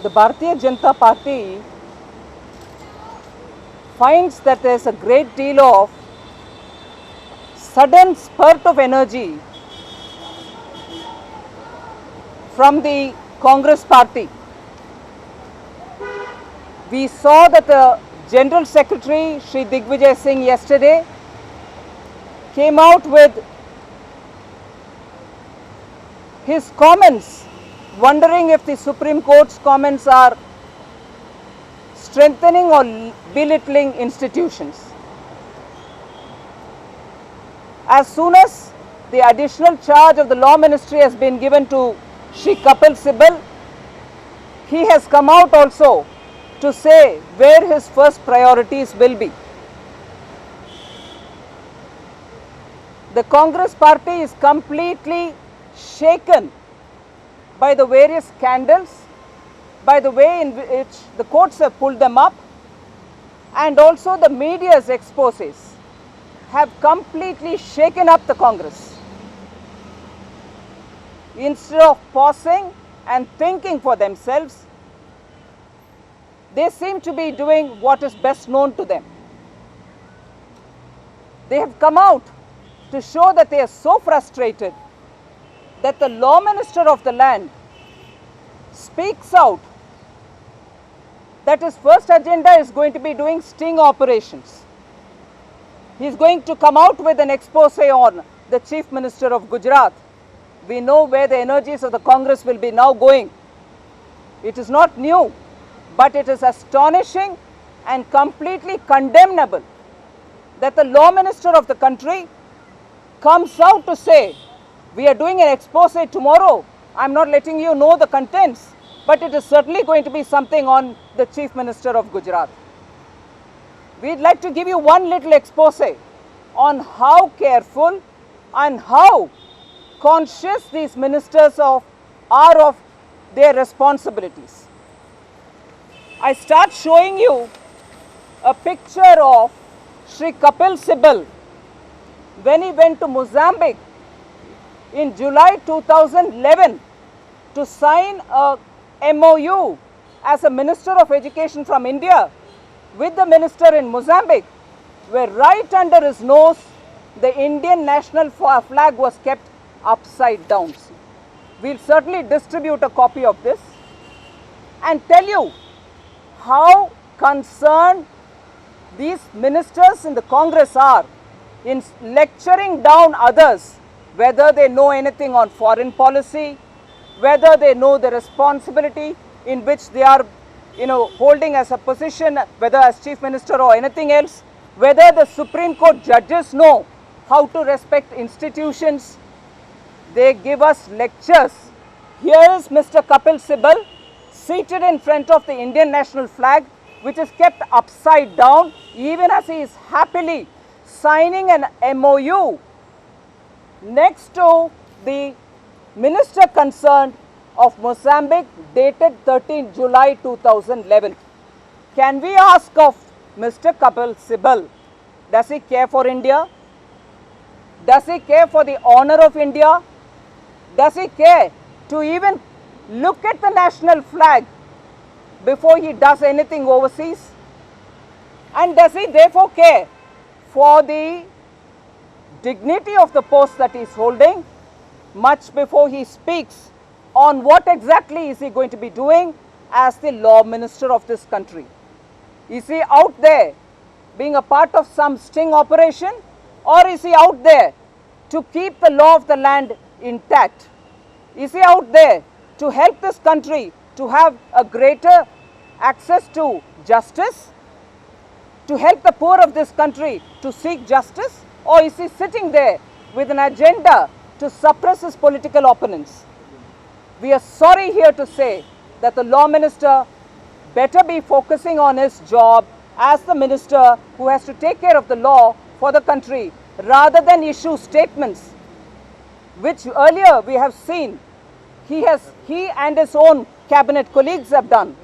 the Bharatiya Janata Party finds that there is a great deal of sudden spurt of energy from the Congress Party. We saw that the General Secretary Shri Digvijay Singh yesterday came out with his comments, wondering if the Supreme Court's comments are strengthening or belittling institutions. As soon as the additional charge of the Law Ministry has been given to Shri Kapil Sibbal, he has come out also to say where his first priorities will be. The Congress Party is completely shaken by the various scandals, by the way in which the courts have pulled them up, and also the media's exposes have completely shaken up the Congress. Instead of pausing and thinking for themselves, they seem to be doing what is best known to them. They have come out to show that they are so frustrated that the Law Minister of the land speaks out that his first agenda is going to be doing sting operations. He is going to come out with an expose on the Chief Minister of Gujarat. We know where the energies of the Congress will be now going. It is not new, but it is astonishing and completely condemnable that the Law Minister of the country comes out to say, we are doing an expose tomorrow. I am not letting you know the contents, but it is certainly going to be something on the Chief Minister of Gujarat. We would like to give you one little expose on how careful and how conscious these ministers are of their responsibilities. I start showing you a picture of Shri Kapil Sibbal when he went to Mozambique in July 2011 to sign a MOU as a Minister of Education from India with the minister in Mozambique, where right under his nose the Indian national flag was kept upside down. We will certainly distribute a copy of this and tell you how concerned these ministers in the Congress are in lecturing down others, whether they know anything on foreign policy, whether they know the responsibility in which they are holding as a position, whether as Chief Minister or anything else, whether the Supreme Court judges know how to respect institutions. They give us lectures. Here is Mr. Kapil Sibbal seated in front of the Indian national flag, which is kept upside down, even as he is happily signing an MOU next to the minister concerned of Mozambique, dated 13 July 2011. Can we ask of Mr. Kapil Sibbal, does he care for India? Does he care for the honor of India? Does he care to even look at the national flag before he does anything overseas? And does he therefore care for the dignity of the post that he is holding much before he speaks on what exactly is he going to be doing as the Law Minister of this country? Is he out there being a part of some sting operation, or is he out there to keep the law of the land intact? Is he out there to help this country to have a greater access to justice, to help the poor of this country to seek justice, or is he sitting there with an agenda to suppress his political opponents? We are sorry here to say that the Law Minister better be focusing on his job as the minister who has to take care of the law for the country, rather than issue statements which earlier we have seen he and his own cabinet colleagues have done.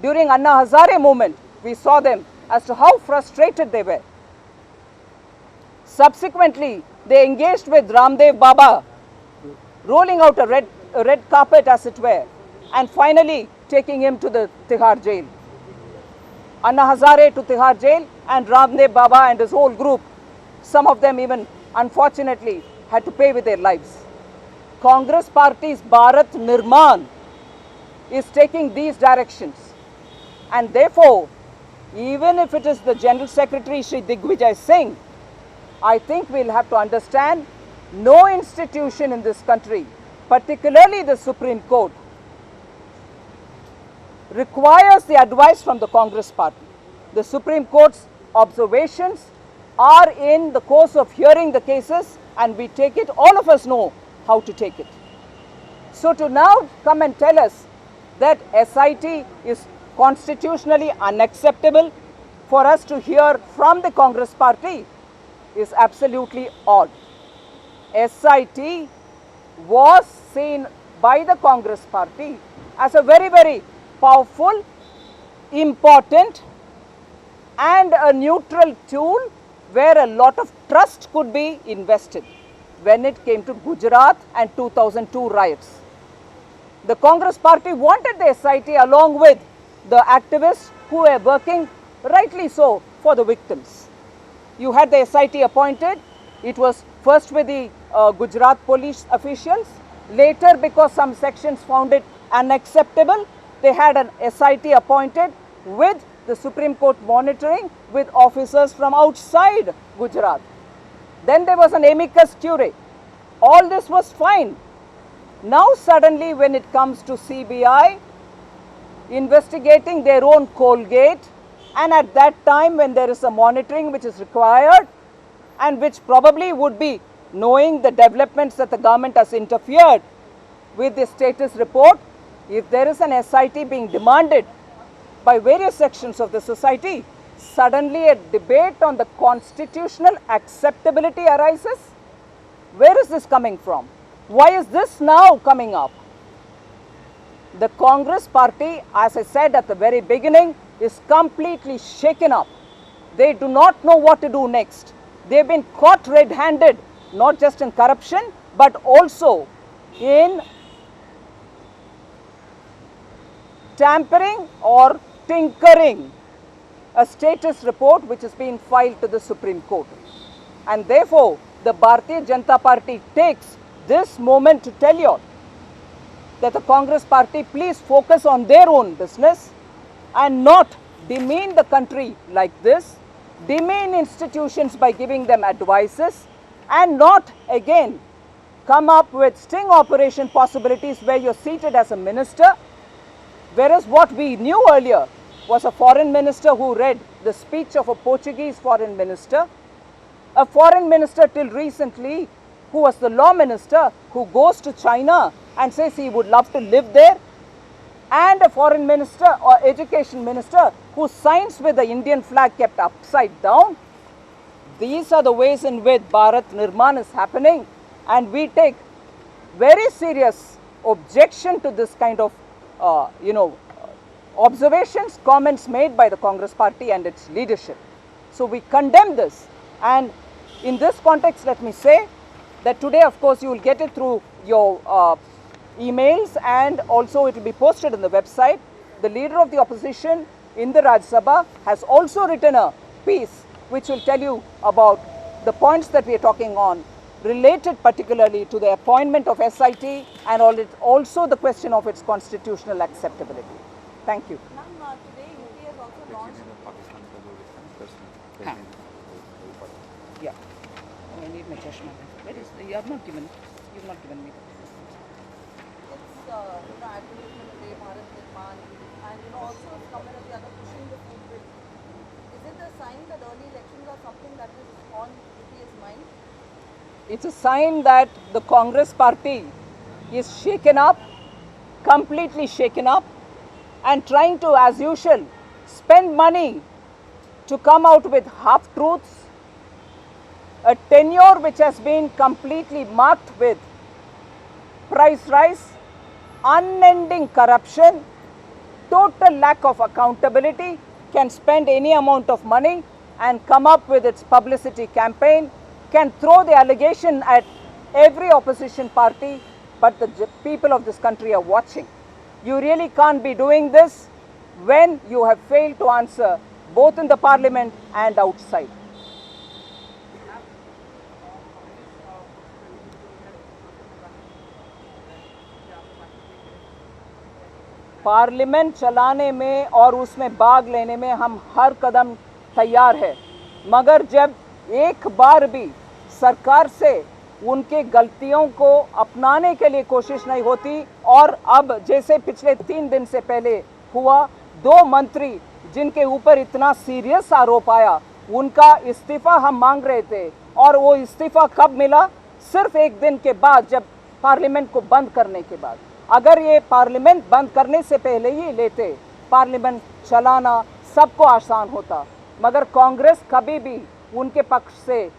During Anna Hazare movement, we saw them as to how frustrated they were. Subsequently, they engaged with Ramdev Baba, rolling out a red carpet as it were, and finally taking him to the Tihar jail. Anna Hazare to Tihar jail, and Ramdev Baba and his whole group, some of them even unfortunately had to pay with their lives. Congress party's Bharat Nirman is taking these directions, and therefore, even if it is the General Secretary Shri Digvijay Singh, I think we'll have to understand no institution in this country, particularly the Supreme Court, requires the advice from the Congress party. The Supreme Court's observations are in the course of hearing the cases, and we take it, all of us know how to take it. So to now come and tell us that SIT is constitutionally unacceptable for us to hear from the Congress party is absolutely odd. SIT was seen by the Congress party as a very, very powerful, important and a neutral tool where a lot of trust could be invested when it came to Gujarat and 2002 riots. The Congress party wanted the SIT along with the activists who were working, rightly so, for the victims. You had the SIT appointed. It was first with the Gujarat police officials. Later, because some sections found it unacceptable, they had an SIT appointed with the Supreme Court monitoring, with officers from outside Gujarat. Then there was an amicus curiae. All this was fine. Now suddenly when it comes to CBI investigating their own Colgate, and at that time when there is a monitoring which is required and which probably would be knowing the developments that the government has interfered with the status report, if there is an SIT being demanded by various sections of the society, suddenly a debate on the constitutional acceptability arises. Where is this coming from? Why is this now coming up? The Congress party, as I said at the very beginning, is completely shaken up. They do not know what to do next. They've been caught red-handed, not just in corruption, but also in tampering or tinkering a status report which has been filed to the Supreme Court. And therefore, the Bharatiya Janata Party takes this moment to tell you that the Congress party please focus on their own business and not demean the country like this, demean institutions by giving them advices, and not again come up with sting operation possibilities where you're seated as a minister, whereas what we knew earlier was a foreign minister who read the speech of a Portuguese foreign minister, a foreign minister till recently who was the law minister who goes to China and says he would love to live there, and a foreign minister or education minister who signs with the Indian flag kept upside down. These are the ways in which Bharat Nirman is happening, and we take very serious objection to this kind of observations, comments made by the Congress party and its leadership. So we condemn this, and in this context let me say that today of course you will get it through your emails, and also it will be posted on the website. The leader of the opposition in the Rajya Sabha has also written a piece which will tell you about the points that we are talking on, related particularly to the appointment of SIT and also the question of its constitutional acceptability. Thank you. Ma'am, today UP has also launched. Yeah. I need my chashma. Where is you have not given me. It's advertisement today, Bharat Nirman, and also government of the other pushing the food bill. Is it a sign that early elections are something that is on UP's mind? It's a sign that the Congress party is shaken up, completely shaken up, and trying to, as usual, spend money to come out with half-truths, a tenure which has been completely marked with price rise, unending corruption, total lack of accountability, can spend any amount of money and come up with its publicity campaign, can throw the allegation at every opposition party, but the people of this country are watching. You really can't be doing this when you have failed to answer both in the parliament and outside. Parliament चलाने में और उसमें भाग लेने में हम हर कदम तैयार है, मगर जब एक बार भी सरकार से उनके गलतियों को अपनाने के लिए कोशिश नहीं होती, और अब जैसे पिछले 3 दिन से पहले हुआ, 2 मंत्री जिनके ऊपर इतना सीरियस आरोप आया, उनका इस्तीफा हम मांग रहे थे, और वो इस्तीफा कब मिला? सिर्फ 1 दिन के बाद, जब पार्लियामेंट को बंद करने के बाद। अगर ये पार्लियामेंट बंद करने से पहले ही लेते, पार्लियामेंट चलाना सबको आसान होता, मगर कांग्रेस कभी भी उनके पक्ष से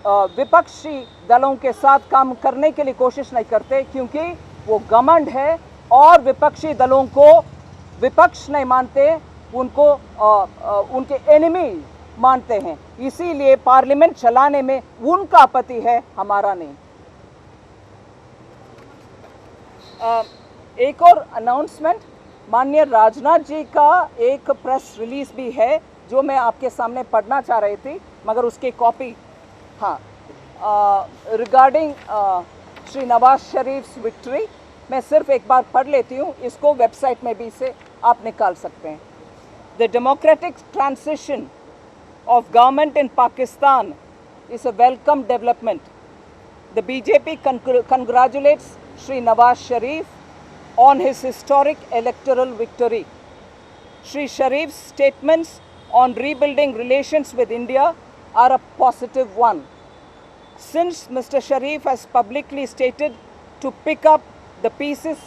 विपक्षी दलों के साथ काम करने के लिए कोशिश नहीं करते, क्योंकि वो घमंड है और विपक्षी दलों को विपक्ष नहीं मानते, उनको उनके एनिमी मानते हैं। इसीलिए पार्लियामेंट चलाने में उनका आपत्ति है, हमारा नहीं। एक और अनाउंसमेंट, माननीय राजनाथ जी का एक प्रेस रिलीज भी है जो मैं आपके सामने पढ़ना चाह रही थी, मगर उसकी कॉपी, हाँ, रिगार्डिंग श्री नवाज शरीफ विक्ट्री, मैं सिर्फ एक बार पढ़ लेती हूँ, इसको वेबसाइट में भी इसे आप निकाल सकते हैं। The democratic transition of government in Pakistan is a welcome development. The BJP congratulates Shri Nawaz Sharif on his historic electoral victory. Shri Sharif's statements on rebuilding relations with India are a positive one. Since Mr. Sharif has publicly stated to pick up the pieces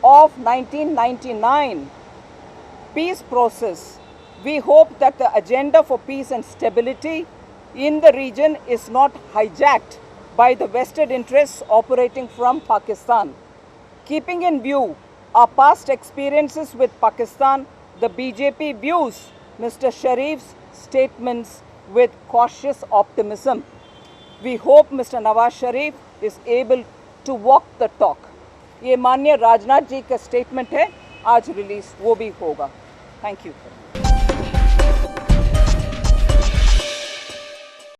of 1999 peace process, we hope that the agenda for peace and stability in the region is not hijacked by the vested interests operating from Pakistan. Keeping in view our past experiences with Pakistan, the BJP views Mr. Sharif's statements with cautious optimism. We hope Mr. Nawaz Sharif is able to walk the talk. ये माननीय राजनाथ जी का statement है, आज release वो भी होगा। Thank you.